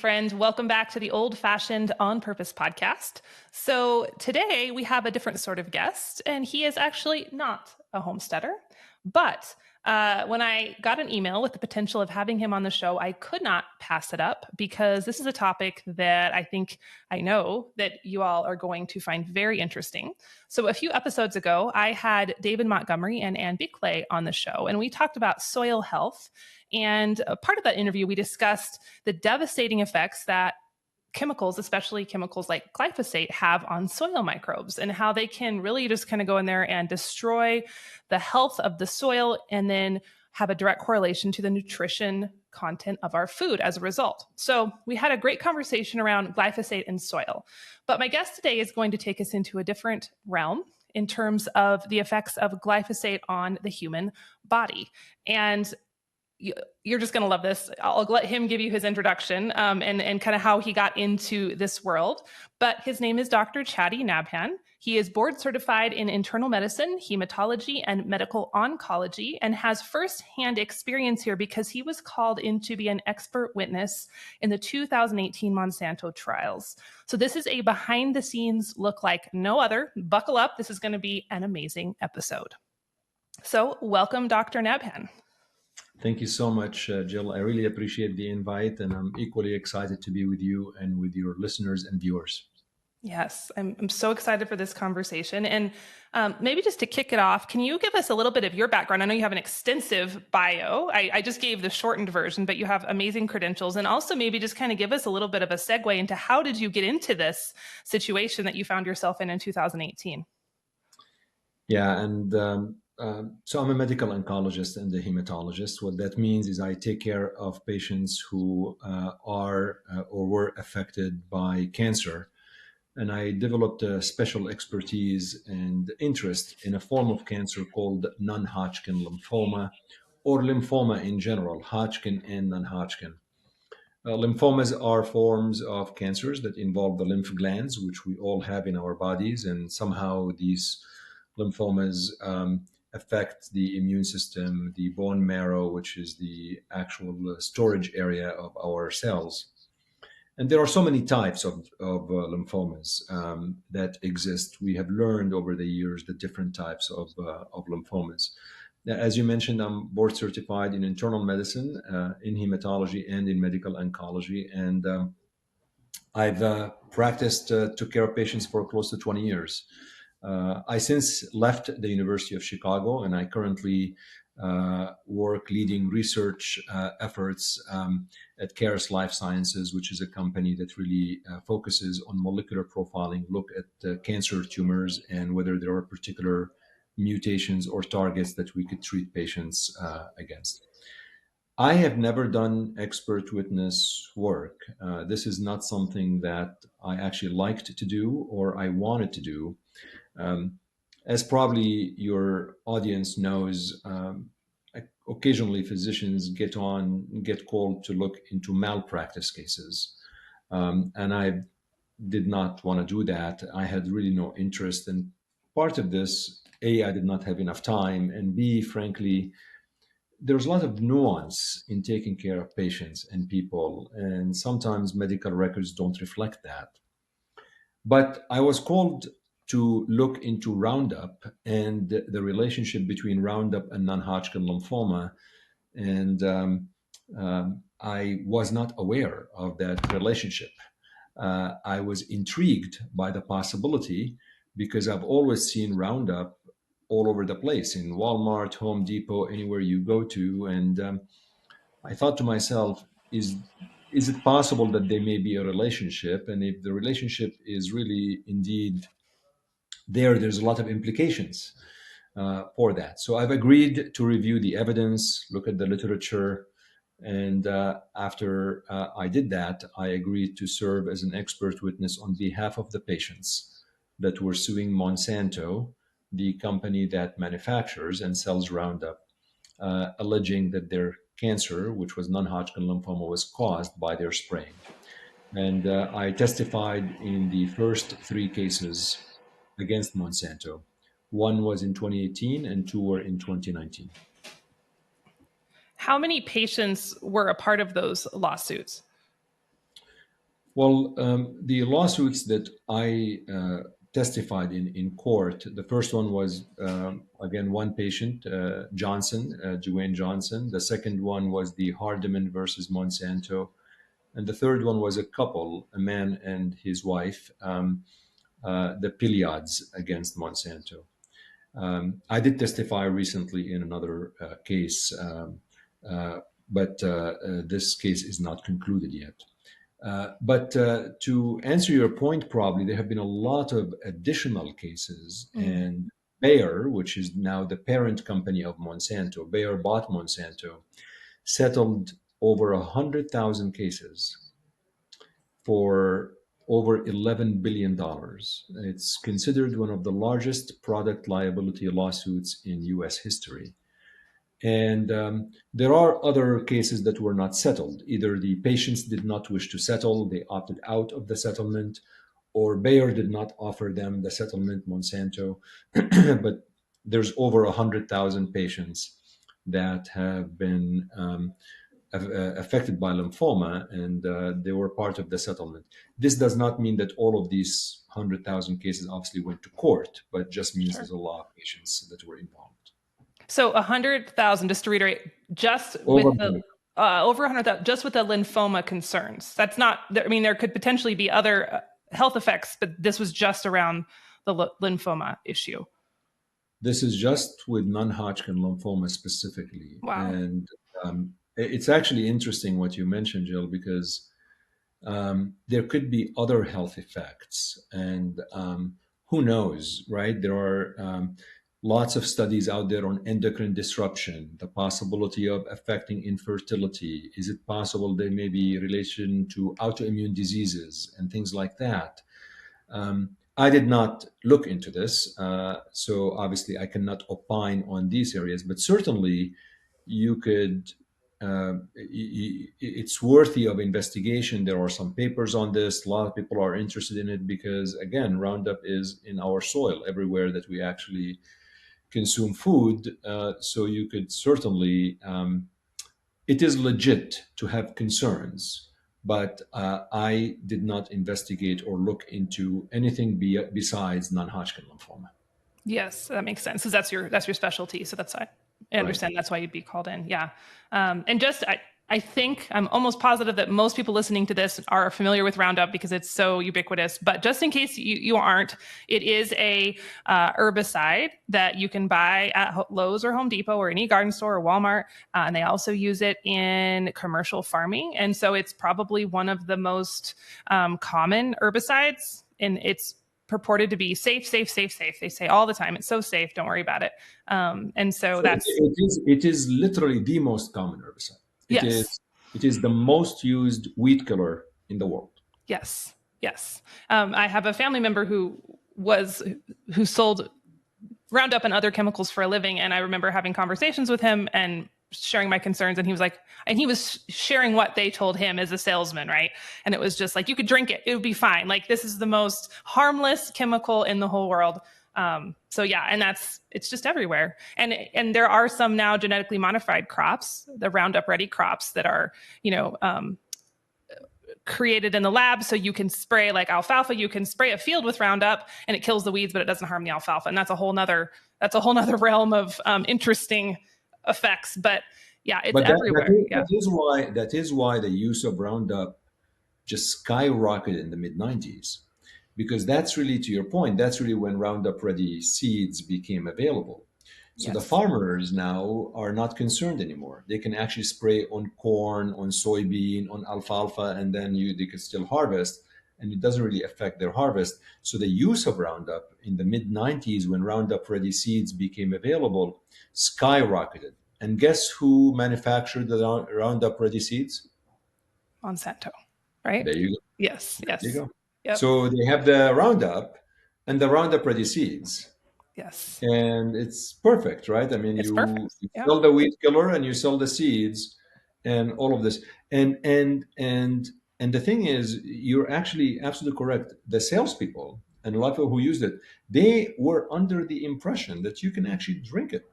friend. Welcome back to the Old Fashioned On Purpose podcast. So today we have a different sort of guest, and he is actually not a homesteader. But when I got an email with the potential of having him on the show, I could not pass it up because this is a topic that I know that you all are going to find very interesting. So a few episodes ago, I had David Montgomery and Ann Bickley on the show, and we talked about soil health. And a part of that interview, we discussed the devastating effects that chemicals, especially chemicals like glyphosate, have on soil microbes and how they can really just kind of go in there and destroy the health of the soil and then have a direct correlation to the nutrition content of our food as a result. So we had a great conversation around glyphosate and soil. But my guest today is going to take us into a different realm in terms of the effects of glyphosate on the human body. And you're just going to love this. I'll let him give you his introduction and kind of how he got into this world. But his name is Dr. Chadi Nabhan. He is board certified in internal medicine, hematology, and medical oncology, and has firsthand experience here because he was called in to be an expert witness in the 2018 Monsanto Trials. So this is a behind the scenes look like no other. Buckle up. This is going to be an amazing episode. So welcome, Dr. Nabhan. Thank you so much, Jill. I really appreciate the invite, and I'm equally excited to be with you and with your listeners and viewers. Yes, I'm so excited for this conversation. And maybe just to kick it off, can you give us a little bit of your background? I know you have an extensive bio. I just gave the shortened version, but you have amazing credentials. And also maybe just kind of give us a little bit of a segue into how did you get into this situation that you found yourself in 2018? Yeah, and so I'm a medical oncologist and a hematologist. What that means is I take care of patients who are or were affected by cancer. And I developed a special expertise and interest in a form of cancer called non-Hodgkin lymphoma, or lymphoma in general, Hodgkin and non-Hodgkin. Lymphomas are forms of cancers that involve the lymph glands, which we all have in our bodies, and somehow these lymphomas affect the immune system, the bone marrow, which is the actual storage area of our cells. And there are so many types of lymphomas that exist. We have learned over the years the different types of lymphomas. Now, as you mentioned, I'm board certified in internal medicine, in hematology, and in medical oncology. And I've practiced, took care of patients for close to 20 years. I since left the University of Chicago, and I currently work leading research efforts at Caris Life Sciences, which is a company that really focuses on molecular profiling, look at cancer tumors and whether there are particular mutations or targets that we could treat patients against. I have never done expert witness work. This is not something that I actually liked to do or I wanted to do. As probably your audience knows, occasionally physicians get called to look into malpractice cases. And I did not want to do that. I had really no interest. And part of this, A, I did not have enough time. And B, frankly, there's a lot of nuance in taking care of patients and people. And sometimes medical records don't reflect that. But I was called to look into Roundup and the relationship between Roundup and non-Hodgkin lymphoma. And I was not aware of that relationship. I was intrigued by the possibility because I've always seen Roundup all over the place in Walmart, Home Depot, anywhere you go to. And I thought to myself, is it possible that there may be a relationship? And if the relationship is really indeed there's a lot of implications for that. So I've agreed to review the evidence, look at the literature, and after I did that, I agreed to serve as an expert witness on behalf of the patients that were suing Monsanto, the company that manufactures and sells Roundup, alleging that their cancer, which was non-Hodgkin lymphoma, was caused by their spraying. And I testified in the first three cases against Monsanto. One was in 2018 and two were in 2019. How many patients were a part of those lawsuits? Well, the lawsuits that I testified in court, the first one was, again, one patient, Johnson, Dwayne Johnson. The second one was the Hardeman versus Monsanto. And the third one was a couple, a man and his wife, the Piliads against Monsanto. I did testify recently in another case, uh, but this case is not concluded yet. But to answer your point, probably there have been a lot of additional cases, Mm. and Bayer, which is now the parent company of Monsanto, Bayer bought Monsanto, settled over 100,000 cases for over $11 billion. It's considered one of the largest product liability lawsuits in US history. And there are other cases that were not settled. Either the patients did not wish to settle, they opted out of the settlement, or Bayer did not offer them the settlement, Monsanto. But there's over 100,000 patients that have been affected by lymphoma, and they were part of the settlement. This does not mean that all of these 100,000 cases obviously went to court, but just means Sure. there's a lot of patients that were involved. So 100,000, just to reiterate, just Over with the over 100,000, just with the lymphoma concerns. That's not. I mean, there could potentially be other health effects, but this was just around the lymphoma issue. This is just with non-Hodgkin lymphoma specifically. Wow. And it's actually interesting what you mentioned, Jill, because there could be other health effects. And who knows, right? There are lots of studies out there on endocrine disruption, the possibility of affecting infertility. Is it possible there may be relation to autoimmune diseases and things like that? I did not look into this, so obviously I cannot opine on these areas, but certainly you could. It's worthy of investigation. There are some papers on this. A lot of people are interested in it because, again, Roundup is in our soil everywhere that we actually consume food. So you could certainly it is legit to have concerns, but I did not investigate or look into anything besides non-Hodgkin lymphoma. Yes, that makes sense because that's your specialty. So that's I Right. understand that's why you'd be called in. Yeah, and just I think I'm almost positive that most people listening to this are familiar with Roundup because it's so ubiquitous. But just in case you aren't, it is a herbicide that you can buy at Lowe's or Home Depot or any garden store or Walmart, and they also use it in commercial farming. And so it's probably one of the most common herbicides, and it's purported to be safe, safe, safe, safe. They say all the time, it's so safe, don't worry about it. And so So that's, it is literally the most common herbicide. It is yes, it is the most used weed killer in the world. yes, yes. I have a family member was, who sold Roundup and other chemicals for a living. And I remember having conversations with him and sharing my concerns. And he was like, and he was sharing what they told him as a salesman, right? And it was just like, you could drink it, it would be fine. Like, this is the most harmless chemical in the whole world. So yeah, and it's just everywhere. And there are some now genetically modified crops, the Roundup ready crops that are, you know, created in the lab, so you can spray like alfalfa, you can spray a field with Roundup and it kills the weeds, but it doesn't harm the alfalfa. And that's a whole nother realm of interesting effects. But yeah, it's But everywhere. Yeah. that is why the use of Roundup just skyrocketed in the mid 90s, because that's really, to your point, that's really when Roundup Ready seeds became available. So the Yes. farmers now are not concerned anymore. They can actually spray on corn, on soybean, on alfalfa, and then they can still harvest, and it doesn't really affect their harvest. So the use of Roundup in the mid 90s, when Roundup Ready seeds became available, skyrocketed. And guess who manufactured the Roundup Ready seeds? Monsanto, right? There you go. Yes. There you Yes. go. Yep. So they have the Roundup and the Roundup Ready seeds, Yes. and it's perfect, right? I mean, It's perfect. you Yeah. sell the weed killer and you sell the seeds, and all of this, and the thing is, you're actually absolutely correct. The salespeople and a lot of people who used it, they were under the impression that you can actually drink it.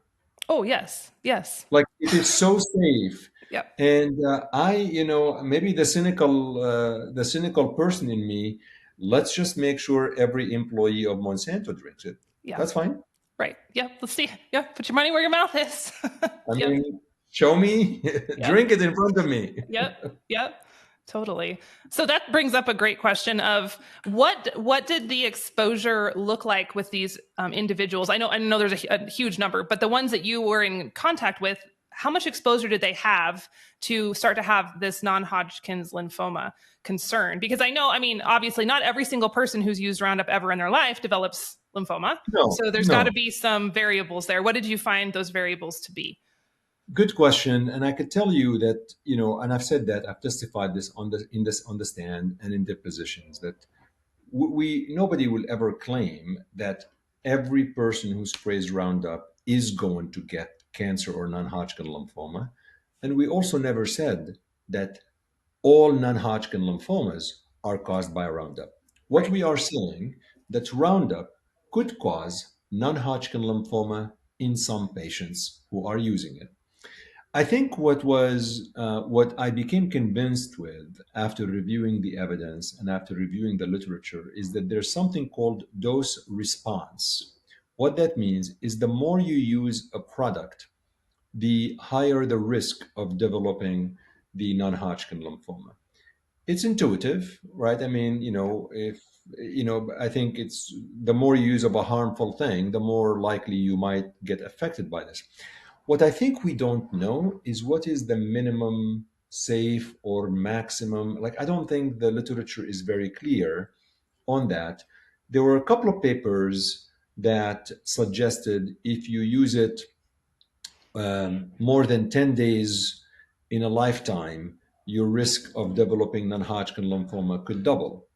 Oh, yes. Yes. Like it is so safe. Yep. And maybe the cynical person in me, let's just make sure every employee of Monsanto drinks it. Yeah. That's fine. Right. Yep. Let's see. Yep. Put your money where your mouth is. I Yep. mean, show me, Yep. drink it in front of me. Yep. Yep. Totally. So that brings up a great question of what did the exposure look like with these individuals? I know there's a huge number, but the ones that you were in contact with, how much exposure did they have to start to have this non-Hodgkin's lymphoma concern? Because I mean, obviously, not every single person who's used Roundup ever in their life develops lymphoma. No, So there's got to no. be some variables there. What did you find those variables to be? Good question. And I could tell you that, and I've said that, I've testified this on the stand and in depositions that nobody will ever claim that every person who sprays Roundup is going to get cancer or non-Hodgkin lymphoma. And we also never said that all non-Hodgkin lymphomas are caused by Roundup. What Right. we are saying that Roundup could cause non-Hodgkin lymphoma in some patients who are using it. I think what I became convinced with after reviewing the evidence and after reviewing the literature is that there's something called dose response. What that means is the more you use a product, the higher the risk of developing the non-Hodgkin lymphoma. It's intuitive, right? I mean, if I think it's the more you use of a harmful thing, the more likely you might get affected by this. What I think we don't know is what is the minimum safe or maximum. Like, I don't think the literature is very clear on that. There were a couple of papers that suggested if you use it more than 10 days in a lifetime, your risk of developing non Hodgkin lymphoma could double.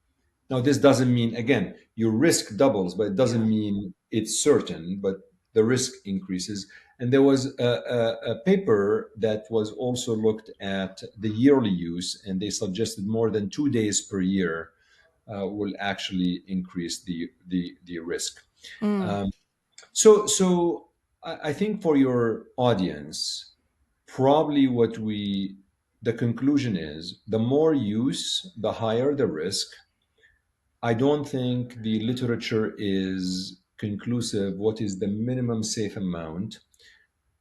Now, this doesn't mean, again, your risk doubles, but it Yeah. doesn't mean it's certain, but the risk increases. And there was a paper that was also looked at the yearly use, and they suggested more than 2 days per year will actually increase the risk. Mm. Um, so I think for your audience, probably the conclusion is the more use, the higher the risk. I don't think the literature is conclusive what is the minimum safe amount.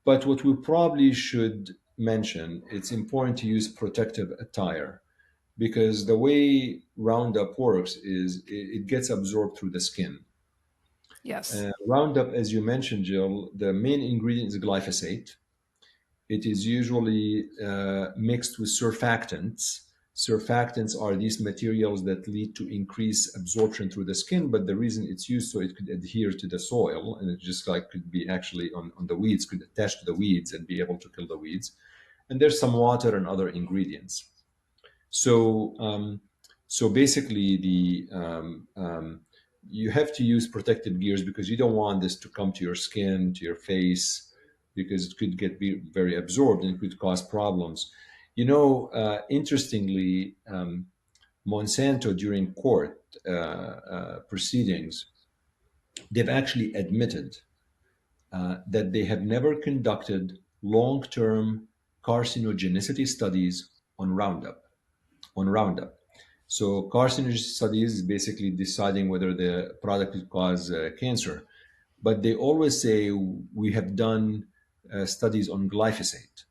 But what we probably should mention, it's important to use protective attire because the way Roundup works is it gets absorbed through the skin. Yes. Roundup, as you mentioned, Jill, the main ingredient is glyphosate. It is usually mixed with surfactants. Surfactants are these materials that lead to increased absorption through the skin, but the reason it's used so it could adhere to the soil and it just like could be actually on the weeds, could attach to the weeds and be able to kill the weeds. And there's some water and other ingredients. So, so basically, you have to use protective gears because you don't want this to come to your skin, to your face, because it could be very absorbed and it could cause problems. Interestingly, Monsanto during court proceedings, they've actually admitted that they have never conducted long-term carcinogenicity studies on Roundup on Roundup. So carcinogen studies is basically deciding whether the product could cause cancer. But they always say we have done studies on glyphosate,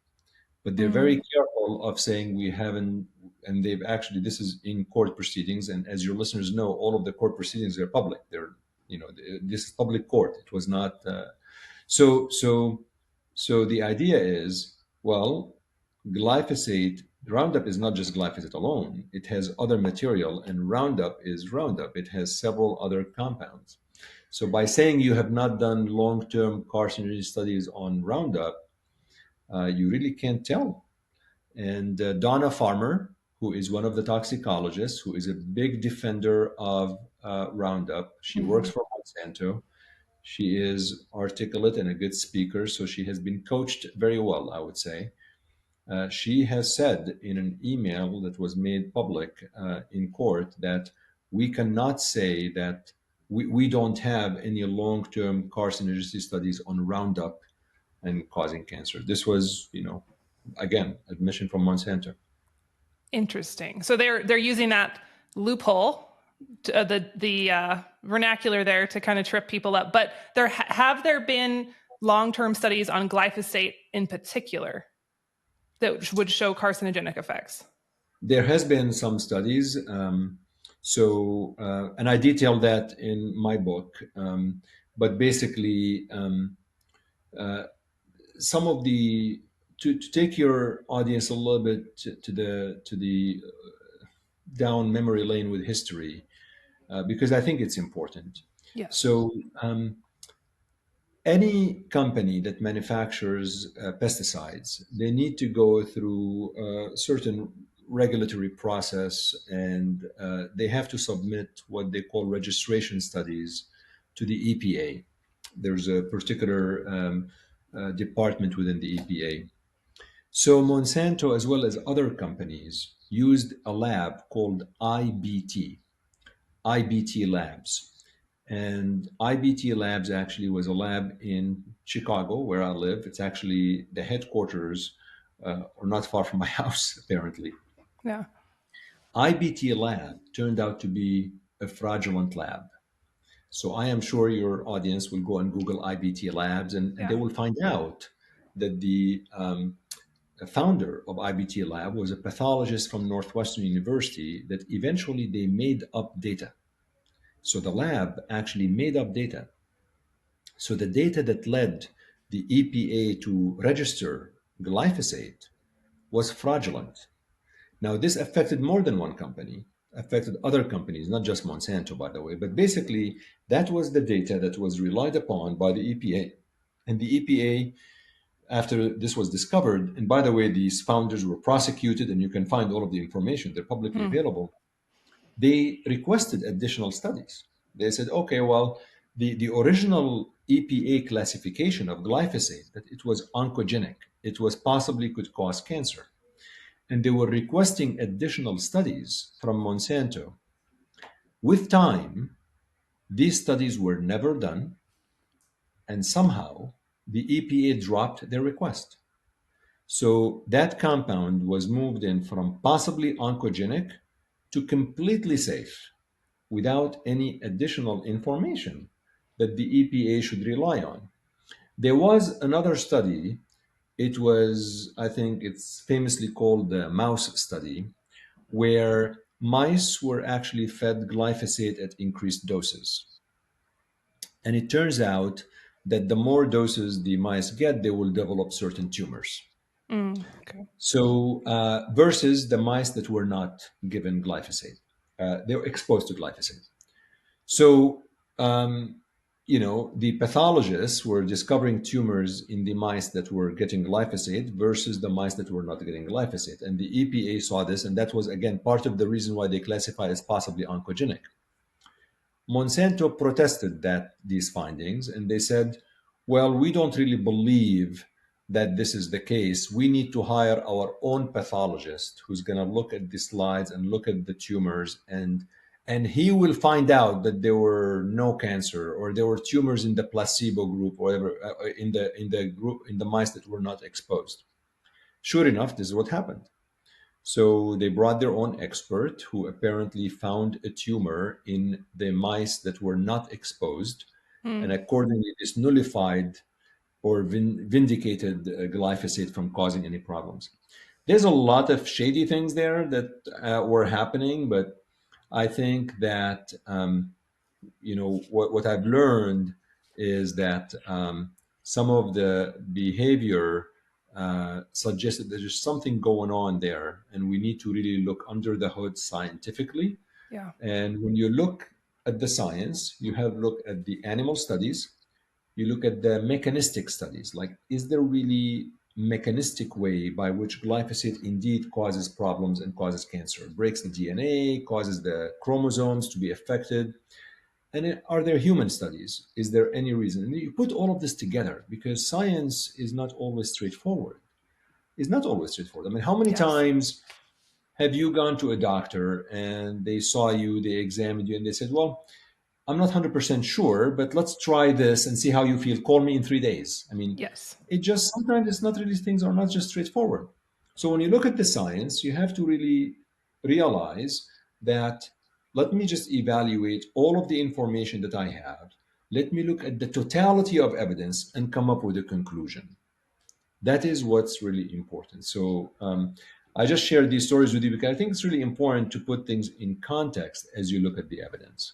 but they're very Mm. careful of saying we haven't. And they've actually, this is in court proceedings, and as your listeners know, all of the court proceedings are public. This is public court. It was not. So so so the idea is, well, glyphosate, Roundup is not just glyphosate alone. It has other material, and Roundup is Roundup. It has several other compounds. So by saying you have not done long-term carcinogen studies on Roundup, you really can't tell. And Donna Farmer, who is one of the toxicologists, who is a big defender of Roundup, she works Mhm. for Monsanto. She is articulate and a good speaker, so she has been coached very well, I would say. She has said in an email that was made public in court that we cannot say that we don't have any long term carcinogenicity studies on Roundup and causing cancer. This was, again, admission from Monsanto. Interesting. So they're using that loophole, the vernacular there to kind of trip people up. But have there been long-term studies on glyphosate in particular that would show carcinogenic effects? There has been some studies. And I detailed that in my book. But basically, some of the to take your audience a little bit to the down memory lane with history, because I think it's important. Yes. So any company that manufactures pesticides, they need to go through a certain regulatory process, and they have to submit what they call registration studies to the EPA. There's a particular department within the EPA. So Monsanto, as well as other companies, used a lab called IBT Labs. And IBT Labs actually was a lab in Chicago, where I live. It's actually the headquarters, or not far from my house, apparently. Yeah. IBT Lab turned out to be a fraudulent lab. So I am sure your audience will go and Google IBT Labs, and they Yeah. will find out that the founder of IBT Lab was a pathologist from Northwestern University that eventually they made up data. So the lab actually made up data. So the data that led the EPA to register glyphosate was fraudulent. Now, this affected more than one company, affected other companies, not just Monsanto, by the way. But basically, that was the data that was relied upon by the EPA. And the EPA, after this was discovered, and by the way, these founders were prosecuted, and you can find all of the information, they're publicly Hmm. available. They requested additional studies. They said, okay, well, the original EPA classification of glyphosate, that it was oncogenic, it was possibly could cause cancer. And they were requesting additional studies from Monsanto. With time, these studies were never done, and somehow the EPA dropped their request. So that compound was moved in from possibly oncogenic to completely safe without any additional information that the EPA should rely on. There was another study. It was, I think it's famously called the mouse study, where mice were actually fed glyphosate at increased doses. And it turns out that the more doses the mice get, they will develop certain tumors. Okay. So, versus the mice that were not given glyphosate, they were exposed to glyphosate. So, the pathologists were discovering tumors in the mice that were getting glyphosate versus the mice that were not getting glyphosate. And the EPA saw this, and that was, again, part of the reason why they classified as possibly oncogenic. Monsanto protested these findings, and they said, well, we don't really believe that this is the case. We need to hire our own pathologist who's going to look at the slides and look at the tumors, and he will find out that there were no cancer or there were tumors in the placebo group or whatever, in the mice that were not exposed. Sure enough, this is what happened. So they brought their own expert who apparently found a tumor in the mice that were not exposed, and Hmm. accordingly, this nullified or vindicated glyphosate from causing any problems. There's a lot of shady things there that were happening, but I think that what I've learned is that some of the behavior suggests that there's something going on there, and we need to really look under the hood scientifically. Yeah. And when you look at the science, you have look at the animal studies, you look at the mechanistic studies, like is there really mechanistic way by which glyphosate indeed causes problems and causes cancer, breaks the DNA, causes the chromosomes to be affected, and are there human studies? Is there any reason? And you put all of this together because science is not always straightforward. It's not always straightforward. I mean, how many Yes. times have you gone to a doctor and they saw you, they examined you, and they said, well, I'm not 100% sure, but let's try this and see how you feel. Call me in 3 days. I mean, Yes. it just sometimes it's not really, things are not just straightforward. So when you look at the science, you have to really realize that let me just evaluate all of the information that I have. Let me look at the totality of evidence and come up with a conclusion. That is what's really important. So I just shared these stories with you because I think it's really important to put things in context as you look at the evidence.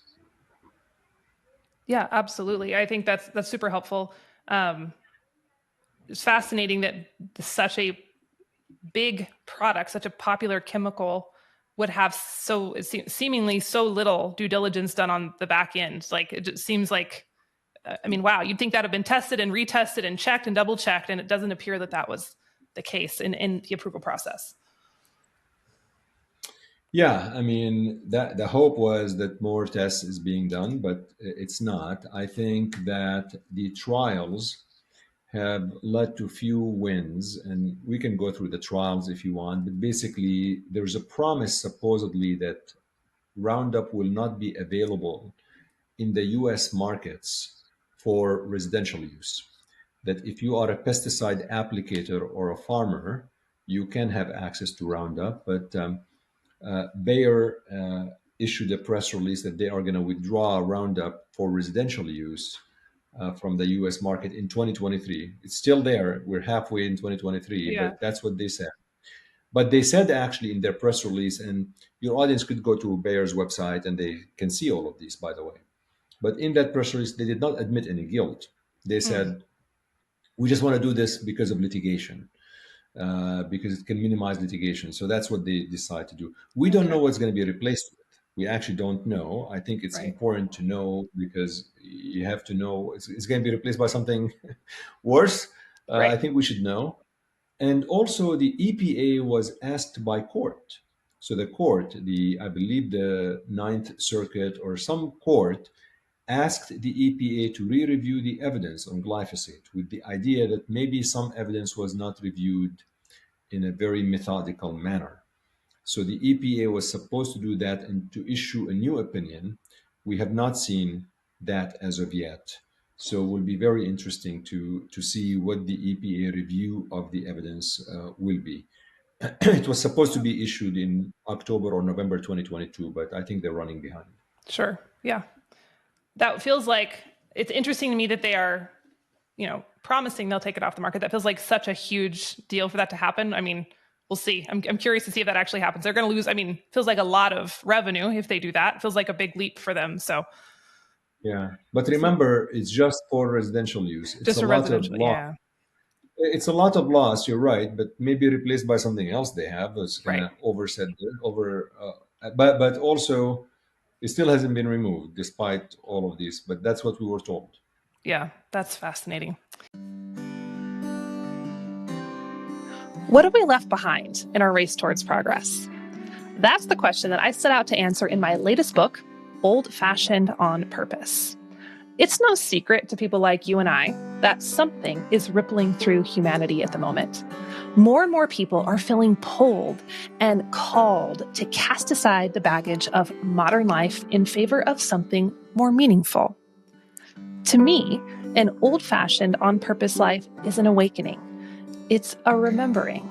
Yeah, absolutely. I think that's super helpful. It's fascinating that such a big product, such a popular chemical, would have seemingly so little due diligence done on the back end. Like it just seems like, I mean, wow, you'd think that had been tested and retested and checked and double checked, and it doesn't appear that that was the case in the approval process. Yeah, I mean that the hope was that more tests is being done, but it's not. I think that the trials have led to few wins, and we can go through the trials if you want. But basically, there's a promise supposedly that Roundup will not be available in the U.S. markets for residential use. That if you are a pesticide applicator or a farmer, you can have access to Roundup, but Bayer issued a press release that they are going to withdraw Roundup for residential use from the US market in 2023. It's still there. We're halfway in 2023, Yeah. but that's what they said. But they said actually in their press release, and your audience could go to Bayer's website and they can see all of these, by the way. But in that press release, they did not admit any guilt. They Mm, said, we just want to do this because of litigation because it can minimize litigation. So that's what they decide to do. We don't know okay. what's going to be replaced with. We actually don't know. I think it's Right. important to know because you have to know it's going to be replaced by something worse. I Right. think we should know. And also, the EPA was asked by court. So the court, I believe the Ninth Circuit or some court, asked the EPA to re-review the evidence on glyphosate with the idea that maybe some evidence was not reviewed in a very methodical manner. So the EPA was supposed to do that and to issue a new opinion. We have not seen that as of yet. So it will be very interesting to see what the EPA review of the evidence will be. It was supposed to be issued in October or November 2022, but I think they're running behind. Sure. Yeah. That feels like it's interesting to me that they are, promising they'll take it off the market. That feels like such a huge deal for that to happen. I mean, we'll see. I'm curious to see if that actually happens. They're going to lose. I mean, feels like a lot of revenue if they do that. It feels like a big leap for them. So Yeah, but we'll see. remember, it's just for residential use. It's Just a a lot of residential. loss. Yeah. It's a lot of loss. You're right, but maybe replaced by something else they have that's kind Right. of overset over. But also, it still hasn't been removed despite all of these. But that's what we were told. Yeah. That's fascinating. What have we left behind in our race towards progress? That's the question that I set out to answer in my latest book, Old Fashioned on Purpose. It's no secret to people like you and I that something is rippling through humanity at the moment. More and more people are feeling pulled and called to cast aside the baggage of modern life in favor of something more meaningful. To me, an old-fashioned on-purpose life is an awakening. It's a remembering.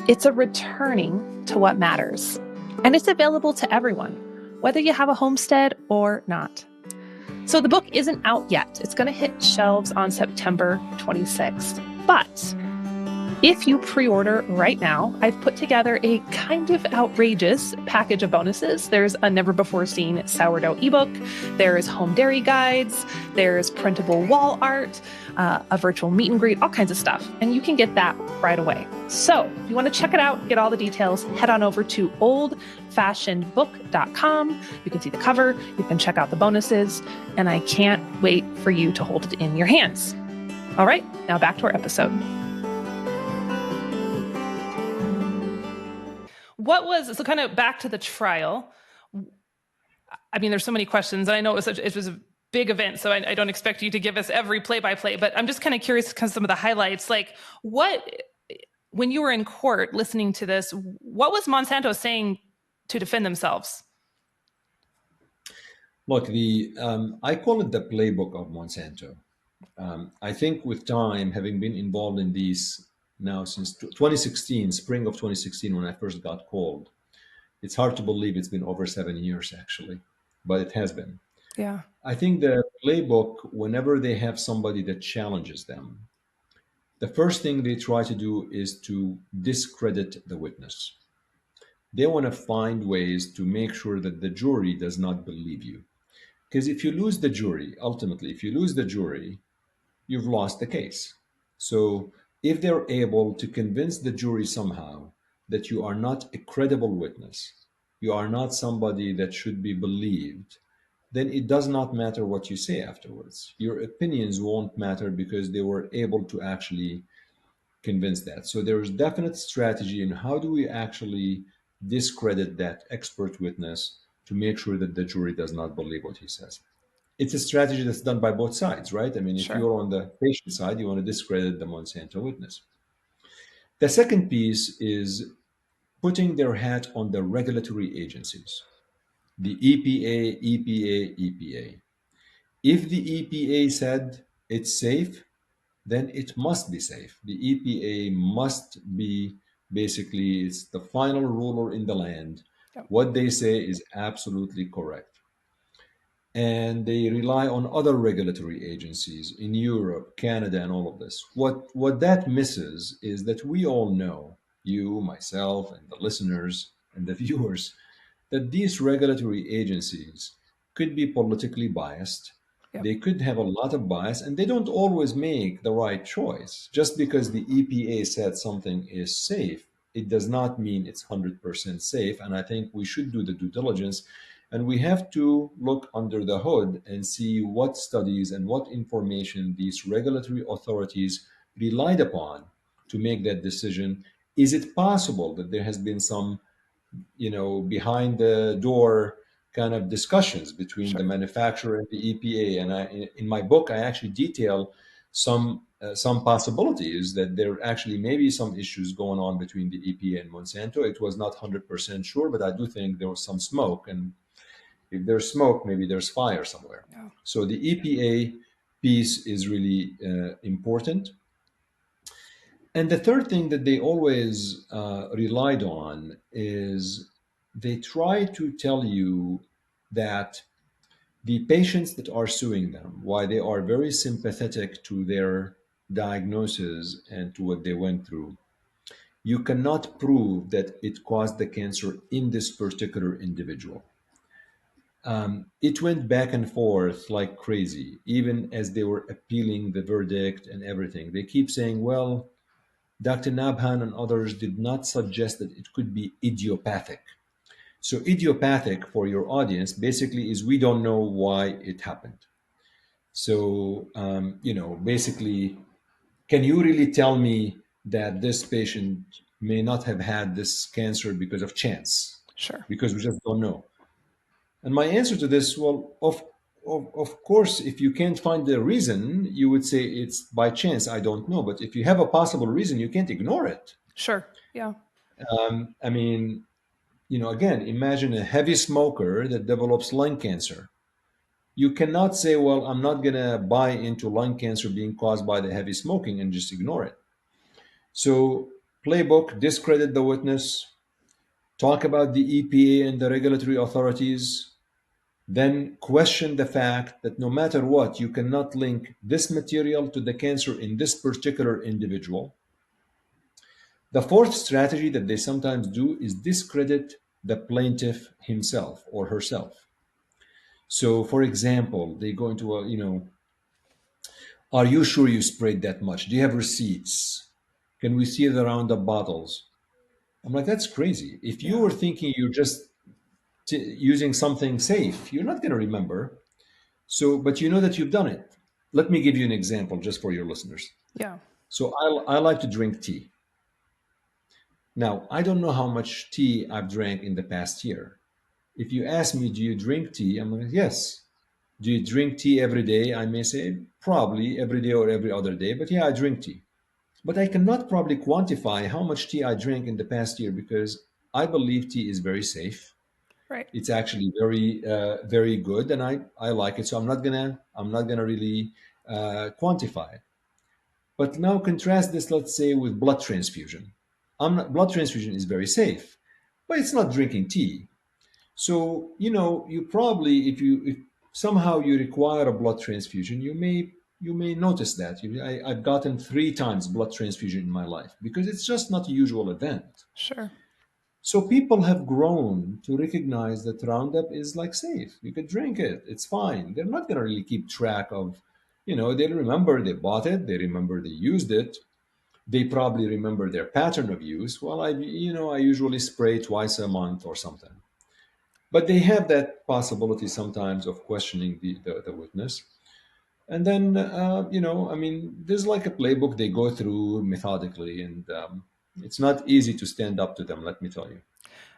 It's a returning to what matters. And it's available to everyone, whether you have a homestead or not. So the book isn't out yet. It's going to hit shelves on September 26th. But if you pre-order right now, I've put together a kind of outrageous package of bonuses. There's a never-before-seen sourdough ebook. There's home dairy guides. There's printable wall art, a virtual meet and greet, all kinds of stuff. And you can get that right away. So if you want to check it out, get all the details, head on over to oldfashionedbook.com. You can see the cover. You can check out the bonuses. And I can't wait for you to hold it in your hands. All right, now back to our episode. So kind of back to the trial. I mean, there's so many questions, and I know it was a big event, so I don't expect you to give us every play-by-play, but I'm just kind of curious because some of the highlights, like when you were in court listening to this, what was Monsanto saying to defend themselves? Look, the I call it the playbook of Monsanto. I think with time, having been involved in these now since 2016, spring of 2016, when I first got called, it's hard to believe it's been over 7 years actually, but it has been. Yeah. I think the playbook, whenever they have somebody that challenges them, the first thing they try to do is to discredit the witness. They want to find ways to make sure that the jury does not believe you. Because if you lose the jury, ultimately, if you lose the jury, you've lost the case. So if they're able to convince the jury somehow that you are not a credible witness, you are not somebody that should be believed, then it does not matter what you say afterwards. Your opinions won't matter because they were able to actually convince that. So there is definite strategy in how do we actually discredit that expert witness to make sure that the jury does not believe what he says. It's a strategy that's done by both sides, right? I mean, if Sure. you're on the patient side, you want to discredit the Monsanto witness. The second piece is putting their hat on the regulatory agencies, the EPA, EPA, EPA. If the EPA said it's safe, then it must be safe. The EPA must be basically, it's the final ruler in the land. Yep. What they say is absolutely correct. And they rely on other regulatory agencies in Europe, Canada, and all of this. What that misses is that we all know, you, myself, and the listeners and the viewers, that these regulatory agencies could be politically biased. Yep. They could have a lot of bias, and they don't always make the right choice. Just because the EPA said something is safe, it does not mean it's 100% safe. And I think we should do the due diligence, and we have to look under the hood and see what studies and what information these regulatory authorities relied upon to make that decision. Is it possible that there has been some, behind the door kind of discussions between the Sure. manufacturer and the EPA? And in my book, I actually detail some possibilities that there actually may be some issues going on between the EPA and Monsanto. It was not 100% sure, but I do think there was some smoke, and if there's smoke, maybe there's fire somewhere. Yeah. So the EPA piece is really important. And the third thing that they always relied on is they try to tell you that the patients that are suing them, why they are very sympathetic to their diagnosis and to what they went through, you cannot prove that it caused the cancer in this particular individual. It went back and forth like crazy, even as they were appealing the verdict and everything. They keep saying, well, Dr. Nabhan and others did not suggest that it could be idiopathic. So, idiopathic for your audience basically is we don't know why it happened. So, basically, can you really tell me that this patient may not have had this cancer because of chance? Sure. Because we just don't know. And my answer to this, well, of course, if you can't find the reason, you would say it's by chance. I don't know. But if you have a possible reason, you can't ignore it. Sure. Yeah. I mean, again, imagine a heavy smoker that develops lung cancer. You cannot say, well, I'm not going to buy into lung cancer being caused by the heavy smoking and just ignore it. So, playbook, discredit the witness, talk about the EPA and the regulatory authorities, then question the fact that no matter what, you cannot link this material to the cancer in this particular individual. The fourth strategy that they sometimes do is discredit the plaintiff himself or herself. So, for example, they go into are you sure you sprayed that much? Do you have receipts? Can we see the Roundup bottles? I'm like, that's crazy. If you Yeah. were thinking you're just using something safe, you're not going to remember. So, but you know that you've done it. Let me give you an example just for your listeners. Yeah. So, I like to drink tea. Now, I don't know how much tea I've drank in the past year. If you ask me, do you drink tea? I'm like, yes. Do you drink tea every day? I may say, probably every day or every other day, but yeah, I drink tea. But I cannot probably quantify how much tea I drank in the past year because I believe tea is very safe. Right. It's actually very good, and I like it. So I'm not gonna really quantify it. But now contrast this, let's say, with blood transfusion. Blood transfusion is very safe, but it's not drinking tea. So you probably, if somehow you require a blood transfusion, you may notice that. I've gotten 3 times blood transfusion in my life because it's just not a usual event. Sure. So people have grown to recognize that Roundup is like safe. You could drink it; it's fine. They're not going to really keep track of, they remember they bought it, they remember they used it, they probably remember their pattern of use. Well, I usually spray twice a month or something. But they have that possibility sometimes of questioning the witness. And then, I mean, there's like a playbook they go through methodically, and it's not easy to stand up to them, let me tell you.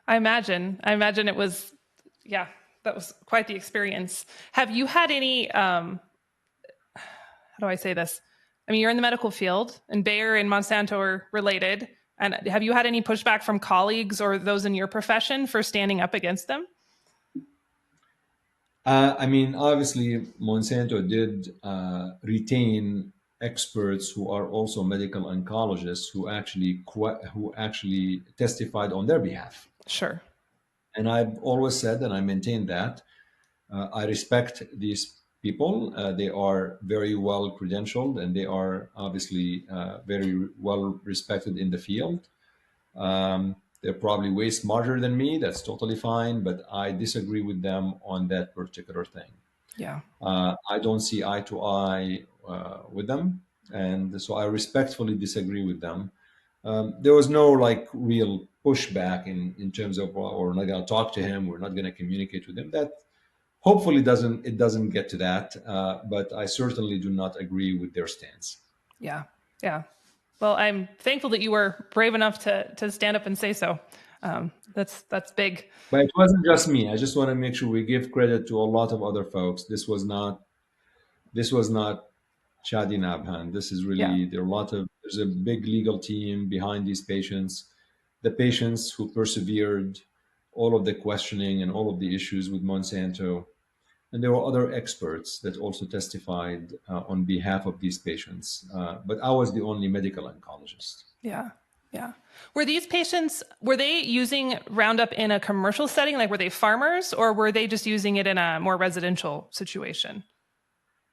I imagine it was, yeah, that was quite the experience. Have you had any, how do I say this? I mean, you're in the medical field, and Bayer and Monsanto are related. And have you had any pushback from colleagues or those in your profession for standing up against them? I mean, obviously, Monsanto did retain experts who are also medical oncologists who actually testified on their behalf. Sure. And I've always said, and I maintain that I respect these people. They are very well credentialed, and they are obviously very well respected in the field. They're probably way smarter than me. That's totally fine, but I disagree with them on that particular thing. Yeah. I don't see eye to eye with them, and so I respectfully disagree with them. There was no like real pushback in terms of, well, we're not going to talk to him, we're not going to communicate with him. That hopefully doesn't get to that, but I certainly do not agree with their stance. Yeah. Yeah. Well, I'm thankful that you were brave enough to stand up and say so. That's big. But it wasn't just me. I just want to make sure we give credit to a lot of other folks. This was not Chadi Nabhan. This is Yeah. really, there's a big legal team behind these patients, the patients who persevered, all of the questioning and all of the issues with Monsanto. And there were other experts that also testified on behalf of these patients. But I was the only medical oncologist. Yeah. Yeah. Were these patients, were they using Roundup in a commercial setting? Like, were they farmers, or were they just using it in a more residential situation?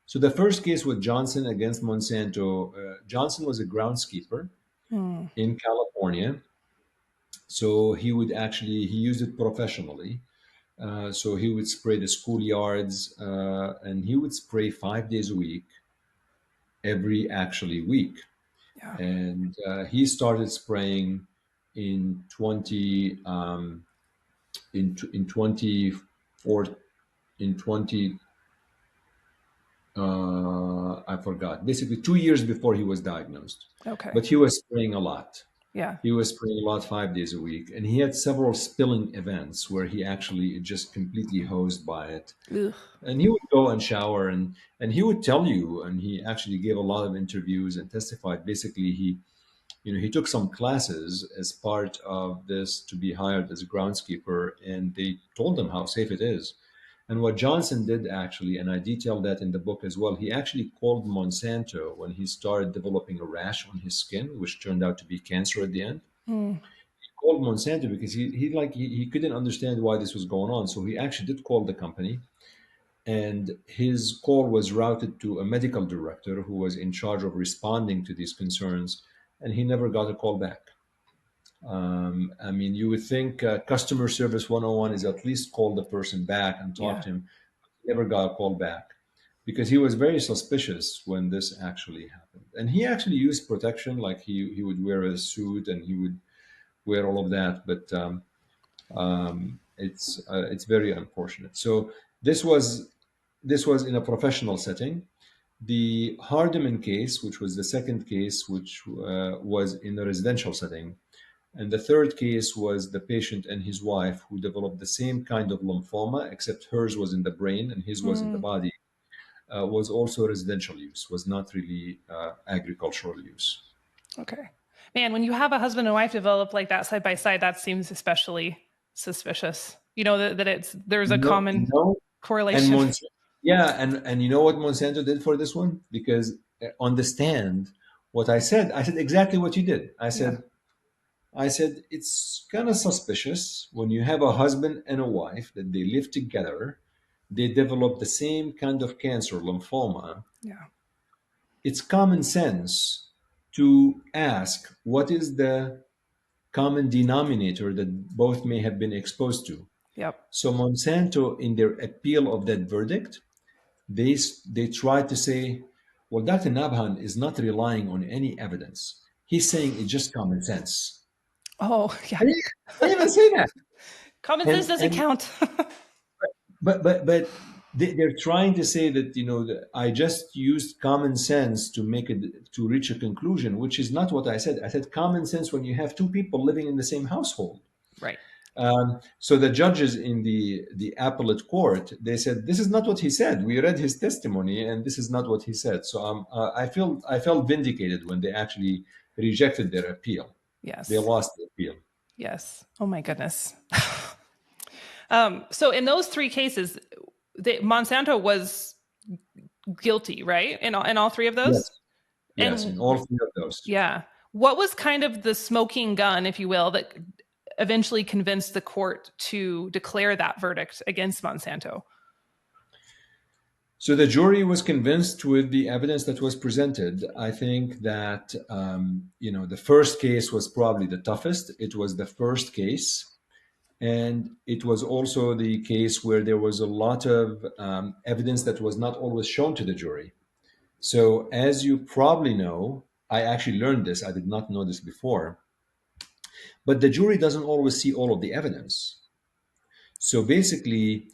So the first case with Johnson against Monsanto, Johnson was a groundskeeper Hmm. in California. So he used it professionally. So he would spray the schoolyards, and he would spray 5 days a week, every actually week. Yeah. And he started spraying in 20 in 24 in 20 I forgot, basically 2 years before he was diagnosed. Okay. But he was spraying a lot. Yeah. He was spraying a lot 5 days a week, and he had several spilling events where he actually just completely hosed by it. Ugh. And he would go and shower, and he would tell you, and he actually gave a lot of interviews and testified. Basically, he took some classes as part of this to be hired as a groundskeeper, and they told him how safe it is. And what Johnson did actually, and I detailed that in the book as well, he actually called Monsanto when he started developing a rash on his skin, which turned out to be cancer at the end. Hmm. He called Monsanto because he couldn't understand why this was going on. So he actually did call the company, and his call was routed to a medical director who was in charge of responding to these concerns, and he never got a call back. I mean, you would think customer service 101 is at least call the person back and talk Yeah. to him. He never got a call back because he was very suspicious when this actually happened. And he actually used protection, like he would wear a suit and he would wear all of that. But it's very unfortunate. So this was this was in a professional setting. The Hardeman case, which was the second case, which was in a residential setting, and the third case was the patient and his wife who developed the same kind of lymphoma, except hers was in the brain and his was in the Hmm. body. Was also residential use, was not really agricultural use. Okay. Man, when you have a husband and wife develop like that side by side, that seems especially suspicious. You know that there's a No, common no. And correlation. yeah, and you know what Monsanto did for this one? Because on the stand, what I said exactly what you did. Yeah. I said it's kind of suspicious when you have a husband and a wife that they live together, they develop the same kind of cancer, lymphoma. Yeah. It's common sense to ask what is the common denominator that both may have been exposed to. Yep. So Monsanto, in their appeal of that verdict, they tried to say, well, Dr. Nabhan is not relying on any evidence. He's saying it's just common sense. Oh, yeah. They even say that. Common sense And doesn't count. but they're trying to say that that I just used common sense to make it to reach a conclusion, which is not what I said. I said common sense when you have two people living in the same household. Right. So the judges in the appellate court, they said this is not what he said. We read his testimony, and this is not what he said. So I felt vindicated when they actually rejected their appeal. They Yes. lost the appeal. Yes. Oh my goodness. So in those three cases, Monsanto was guilty, right? In all three of those? Yes, yes, in And all three of those. yeah, what was kind of the smoking gun, if you will, that eventually convinced the court to declare that verdict against Monsanto? So the jury was convinced with the evidence that was presented. I think that the first case was probably the toughest. It was the first case, and it was also the case where there was a lot of evidence that was not always shown to the jury. So, as you probably know, I actually learned this. I did not know this before, but the jury doesn't always see all of the evidence. So basically,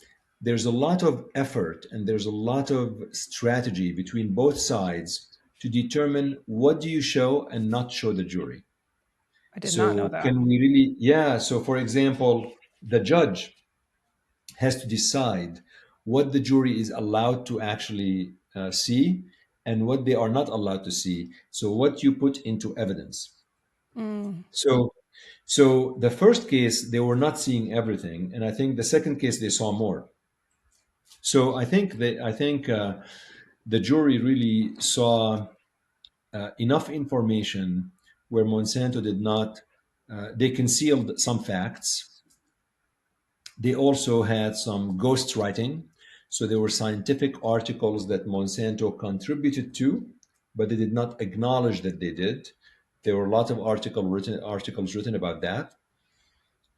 there's a lot of effort and there's a lot of strategy between both sides to determine what do you show and not show the jury. I did not know So that. can we really, yeah. So for example, the judge has to decide what the jury is allowed to actually see and what they are not allowed to see. So what you put into evidence. Mm. So so the first case they were not seeing everything, and I think the second case they saw more. So I think the jury really saw enough information where Monsanto did not. They concealed some facts. They also had some ghostwriting. So there were scientific articles that Monsanto contributed to, but they did not acknowledge that they did. There were a lot of articles written about that.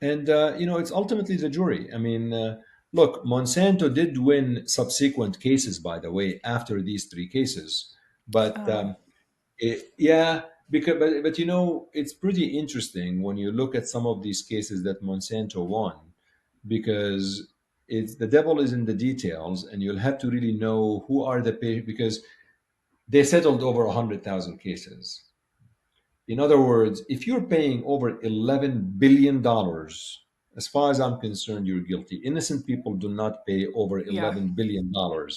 And it's ultimately the jury. I mean, look, Monsanto did win subsequent cases, by the way, after these three cases. But Oh, yeah, because but it's pretty interesting when you look at some of these cases that Monsanto won, because it's the devil is in the details, and you'll have to really know who are the because they settled over 100,000 cases. In other words, if you're paying over $11 billion, as far as I'm concerned, you're guilty. Innocent people do not pay over yeah. $11 billion,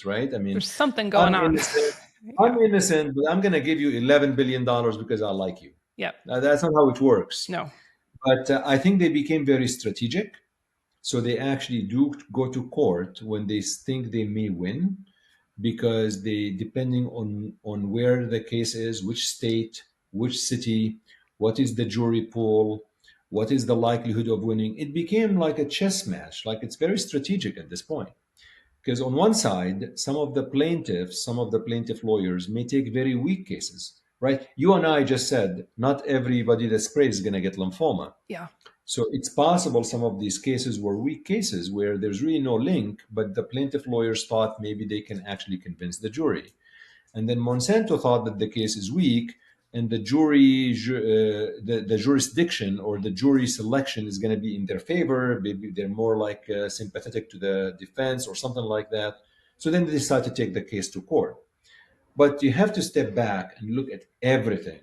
right? I mean, There's something I'm going on. innocent. I'm Yeah. innocent, but I'm going to give you $11 billion because I like you. Yep. That's not how it works. No. But I think they became very strategic. So they actually do go to court when they think they may win, because they, depending on where the case is, which state, which city, what is the jury pool, what is the likelihood of winning, it became like a chess match. Like, it's very strategic at this point, because on one side, some of the plaintiff lawyers may take very weak cases, right? You and I just said not everybody that sprays is going to get lymphoma. Yeah. So it's possible some of these cases were weak cases where there's really no link, but the plaintiff lawyers thought maybe they can actually convince the jury. And then Monsanto thought that the case is weak, and the jurisdiction or the jury selection is going to be in their favor. Maybe they're more like sympathetic to the defense or something like that. So then they decide to take the case to court. But you have to step back and look at everything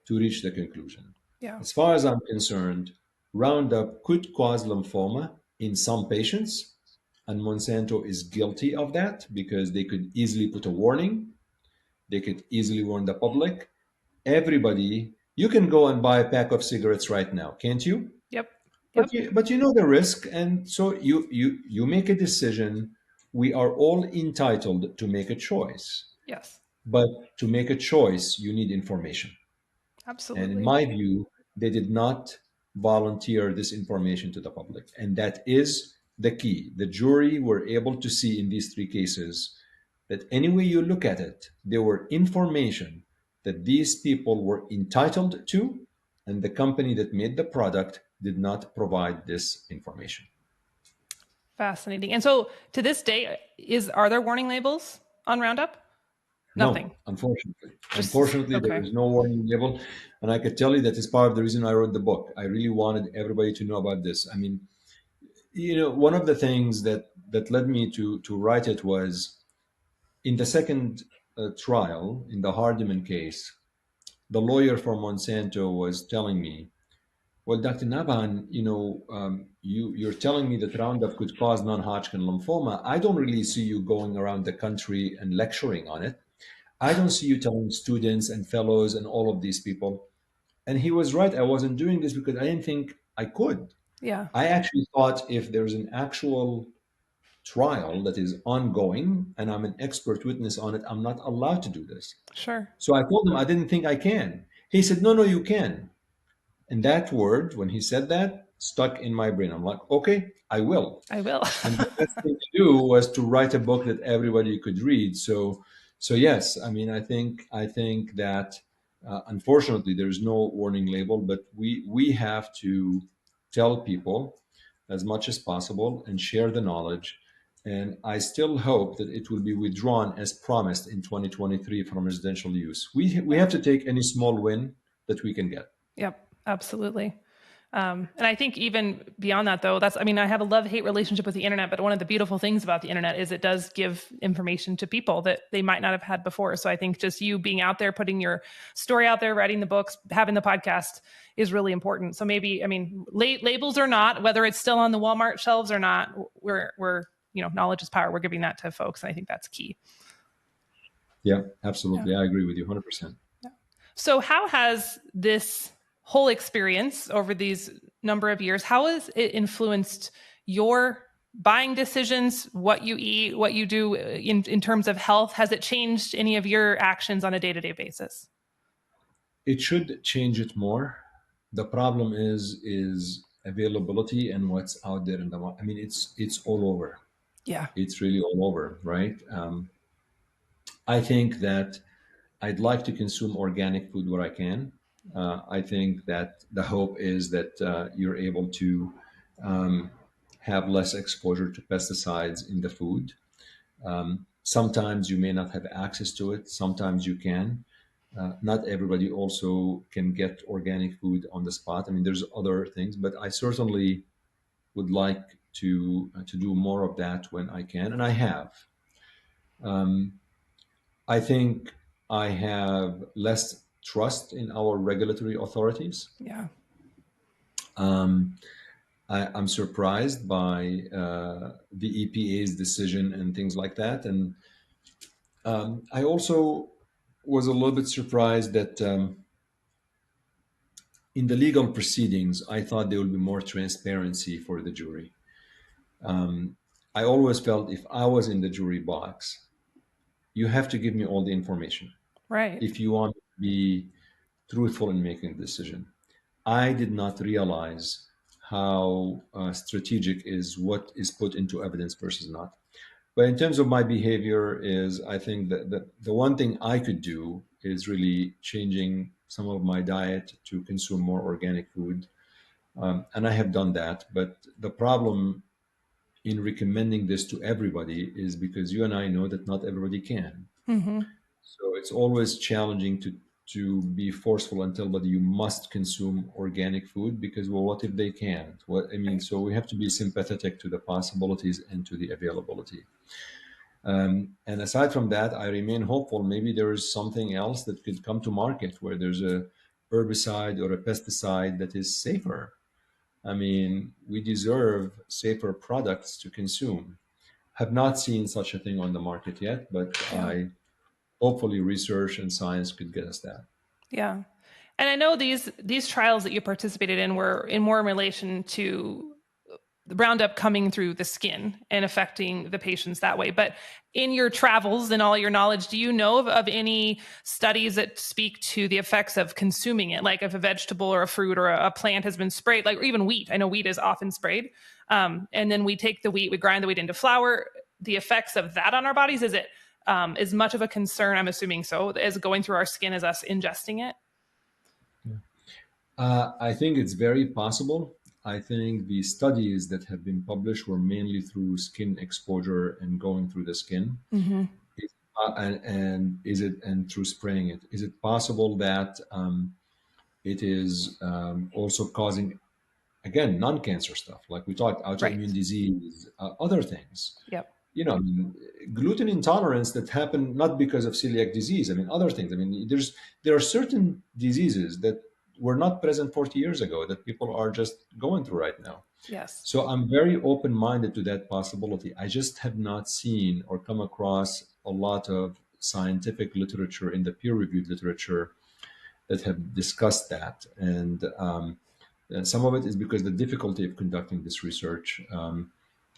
to reach the conclusion. Yeah. As far as I'm concerned, Roundup could cause lymphoma in some patients, and Monsanto is guilty of that because they could easily put a warning. They could easily warn the public. Everybody, you can go and buy a pack of cigarettes right now, can't you? Yep. Yep. But you know the risk, and so you make a decision. We are all entitled to make a choice, Yes. but to make a choice, you need information. And in Absolutely. my view, they did not volunteer this information to the public. And that is the key. The jury were able to see in these three cases that any way you look at it, there were information that these people were entitled to, and the company that made the product did not provide this information. Fascinating. And so to this day, are there warning labels on Roundup? Nothing. No, unfortunately. Just Unfortunately, there okay. is no warning label. And I could tell you that is part of the reason I wrote the book. I really wanted everybody to know about this. I mean, one of the things that led me to write it was in the second trial, in the Hardiman case, the lawyer for Monsanto was telling me, well, Dr. Nabhan, you're telling me that Roundup could cause non-Hodgkin lymphoma. I don't really see you going around the country and lecturing on it. I don't see you telling students and fellows and all of these people. And he was right. I wasn't doing this because I didn't think I could. Yeah. I actually thought if there's an actual trial that is ongoing and I'm an expert witness on it, I'm not allowed to do this. Sure. So I told him I didn't think I can. He said, no, no, you can. And that word, when he said that, stuck in my brain. I'm like, okay, I will. I will. And the best thing to do was to write a book that everybody could read. So yes, I mean, I think that unfortunately there's no warning label, but we have to tell people as much as possible and share the knowledge. And I still hope that it will be withdrawn as promised in 2023 from residential use. We have to take any small win that we can get. Yep, absolutely. And I think even beyond that, though, I mean, I have a love-hate relationship with the internet, but one of the beautiful things about the internet is it does give information to people that they might not have had before. So I think just you being out there, putting your story out there, writing the books, having the podcast is really important. So maybe, I mean, labels or not, whether it's still on the Walmart shelves or not, we're knowledge is power. We're giving that to folks, and I think that's key. Yeah, Yeah. absolutely. I agree with you 100%. Yeah. So how has this whole experience over these number of years, how has it influenced your buying decisions, what you eat, what you do in terms of health? Has it changed any of your actions on a day-to-day basis? It should change it more. The problem is availability and what's out there in the market. I mean, it's all over. Yeah. It's really all over, right? I think that I'd like to consume organic food where I can. I think that the hope is that you're able to um, have less exposure to pesticides in the food. Sometimes you may not have access to it. Sometimes you can. Not everybody also can get organic food on the spot. I mean, there's other things, but I certainly would like to do more of that when I can, and I have. I think I have less trust in our regulatory authorities. Yeah. I'm surprised by the EPA's decision and things like that, and I also was a little bit surprised that in the legal proceedings, I thought there would be more transparency for the jury. I always felt if I was in the jury box, you have to give me all the information Right. if you want to be truthful in making a decision. I did not realize how strategic is what is put into evidence versus not. But in terms of my behavior, is I think that the one thing I could do is really changing some of my diet to consume more organic food, and I have done that. But the problem in recommending this to everybody is because you and I know that not everybody can. Mm-hmm. So it's always challenging to be forceful and tell somebody you must consume organic food because, well, what if they can't? What I mean, Right. so we have to be sympathetic to the possibilities and to the availability. And aside from that, I remain hopeful. Maybe there is something else that could come to market where there's a herbicide or a pesticide that is safer. I mean, we deserve safer products to consume. Have not seen such a thing on the market yet, but Yeah. I hopefully research and science could get us that. Yeah. And I know these trials that you participated in were in more relation to the Roundup coming through the skin and affecting the patients that way. But in your travels and all your knowledge, do you know of any studies that speak to the effects of consuming it? Like if a vegetable or a fruit or a plant has been sprayed, like or even wheat. I know wheat is often sprayed. And then we take the wheat, we grind the wheat into flour. The effects of that on our bodies, is it as much of a concern, I'm assuming so, as going through our skin as us ingesting it? I think it's very possible. I think the studies that have been published were mainly through skin exposure and going through the skin. Mm-hmm. And is it and through spraying it? Is it possible that it is also causing again non-cancer stuff like we talked autoimmune Right. disease, other things? Yep. I mean, gluten intolerance that happen not because of celiac disease. I mean, other things. I mean, there are certain diseases that were not present 40 years ago that people are just going through right now. Yes. So I'm very open-minded to that possibility. I just have not seen or come across a lot of scientific literature in the peer-reviewed literature that have discussed that, and some of it is because the difficulty of conducting this research.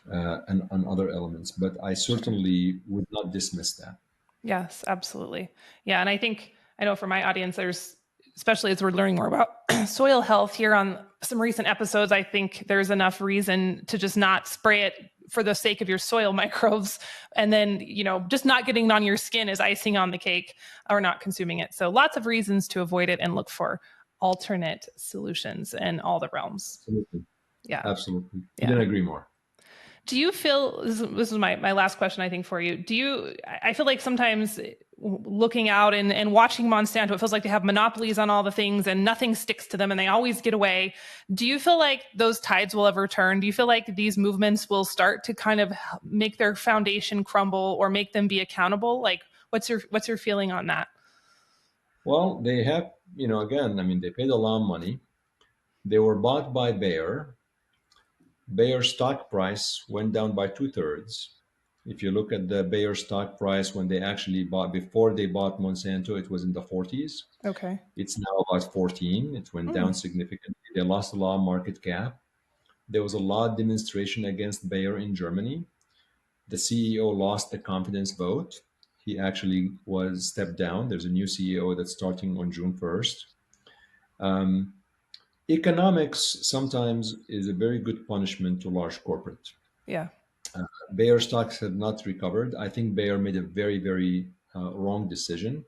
And other elements. But I Sure. certainly would not dismiss that. Yes, absolutely. Yeah, and I think I know for my audience, there's especially as we're learning more about soil health here on some recent episodes, I think there's enough reason to just not spray it for the sake of your soil microbes, and then just not getting it on your skin is icing on the cake, or not consuming it. So lots of reasons to avoid it and look for alternate solutions in all the realms. Absolutely. Yeah, Absolutely. yeah. Couldn't agree more. Do you feel this is my last question, I think, for you? Do you, I feel like sometimes looking out and watching Monsanto, it feels like they have monopolies on all the things and nothing sticks to them and they always get away. Do you feel like those tides will ever turn? Do you feel like these movements will start to kind of make their foundation crumble or make them be accountable? Like, what's your feeling on that? Well, they have, again, I mean, they paid a lot of money. They were bought by Bayer. Bayer's stock price went down by two-thirds. If you look at the Bayer stock price when they actually bought, before they bought Monsanto, it was in the 40s. Okay. It's now about 14. It went Mm, down significantly. They lost a lot of market cap. There was a lot of demonstration against Bayer in Germany. The CEO lost the confidence vote. He actually was stepped down. There's a new CEO that's starting on June 1st. Um, Economics sometimes is a very good punishment to large corporate. yeah. Bayer stocks have not recovered. I think Bayer made a very, very wrong decision.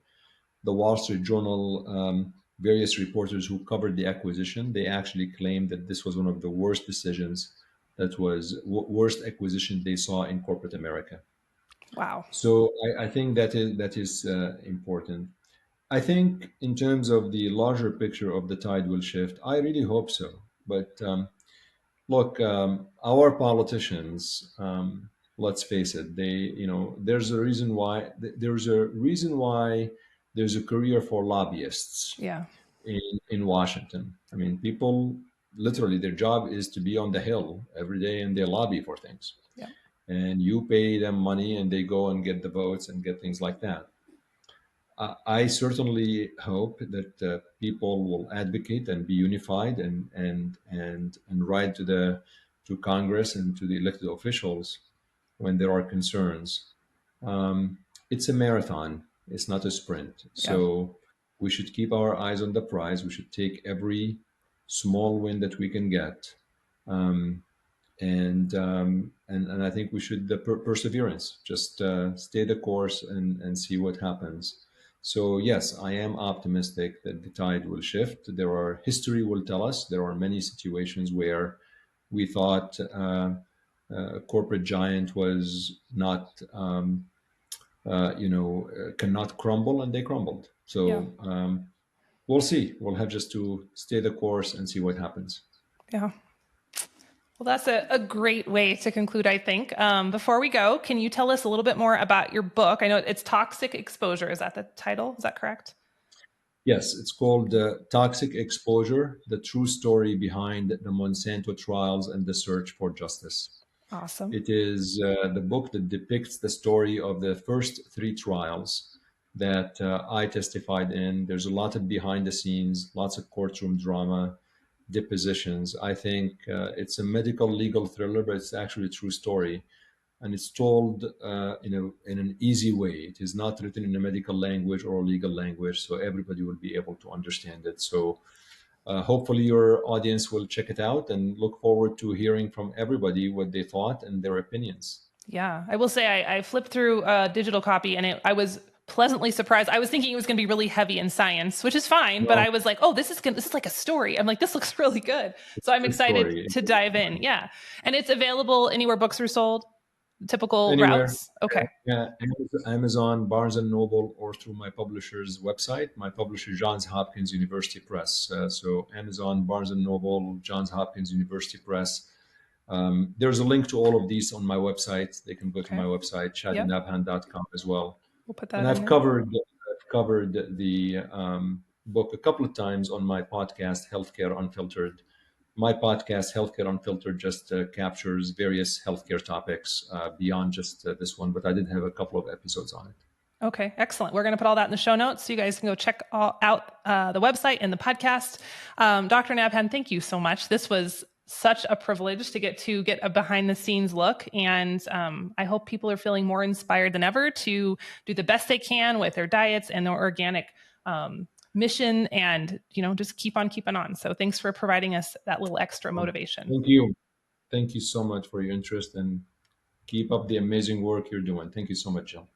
The Wall Street Journal, various reporters who covered the acquisition, they actually claimed that this was one of the worst decisions, that was worst acquisition they saw in corporate America. Wow. So I think that is important. I think in terms of the larger picture of the tide will shift. I really hope so. But look, our politicians, let's face it, there's a reason why there's a career for lobbyists Yeah. in Washington. I mean, people literally their job is to be on the Hill every day and they lobby for things. Yeah. And you pay them money and they go and get the votes and get things like that. I certainly hope that people will advocate and be unified and write to Congress and to the elected officials when there are concerns. Um, it's a marathon; it's not a sprint. Yeah. So we should keep our eyes on the prize. We should take every small win that we can get. Um, and I think we should the perseverance, just stay the course and see what happens. So yes, I am optimistic that the tide will shift. There are history will tell us there are many situations where we thought a corporate giant was not cannot crumble and they crumbled. Yeah. So we'll see. We'll have just to stay the course and see what happens. Yeah. Well, that's a great way to conclude, I think. Before we go, can you tell us a little bit more about your book? I know it's Toxic Exposure. Is that the title? Is that correct? Yes, it's called Toxic Exposure, the true story behind the Monsanto trials and the search for justice. Awesome. It is the book that depicts the story of the first three trials that I testified in. There's a lot of behind the scenes, lots of courtroom drama, depositions. I think it's a medical legal thriller, but it's actually a true story, and it's told in an easy way. It is not written in a medical language or a legal language, so everybody will be able to understand it. So hopefully your audience will check it out, and look forward to hearing from everybody what they thought and their opinions. Yeah, I will say I flipped through a digital copy and I was pleasantly surprised. I was thinking it was going to be really heavy in science, which is fine, but Well, I was like, oh, this is like a story. I'm like, this looks really good. it's So a I'm good excited story. to dive in. Yeah. And it's available anywhere books are sold, typical Anywhere. routes. Okay. Yeah, Amazon, Barnes and Noble, or through my publisher's website. My publisher, Johns Hopkins University Press. So Amazon, Barnes and Noble, Johns Hopkins University Press. There's a link to all of these on my website. They can go to Okay. my website, Yep. chadinabhan.com as well. We'll put And that in I've there. covered the book a couple of times on my podcast, Healthcare Unfiltered. My podcast, Healthcare Unfiltered, just captures various healthcare topics beyond just this one, but I did have a couple of episodes on it. Okay, excellent. We're going to put all that in the show notes so you guys can go check out the website and the podcast. Dr. Nabhan, thank you so much. This was such a privilege to get a behind the scenes look. And I hope people are feeling more inspired than ever to do the best they can with their diets and their organic mission, and, just keep on keeping on. So thanks for providing us that little extra motivation. Thank you. Thank you so much for your interest, and keep up the amazing work you're doing. Thank you so much, Jill.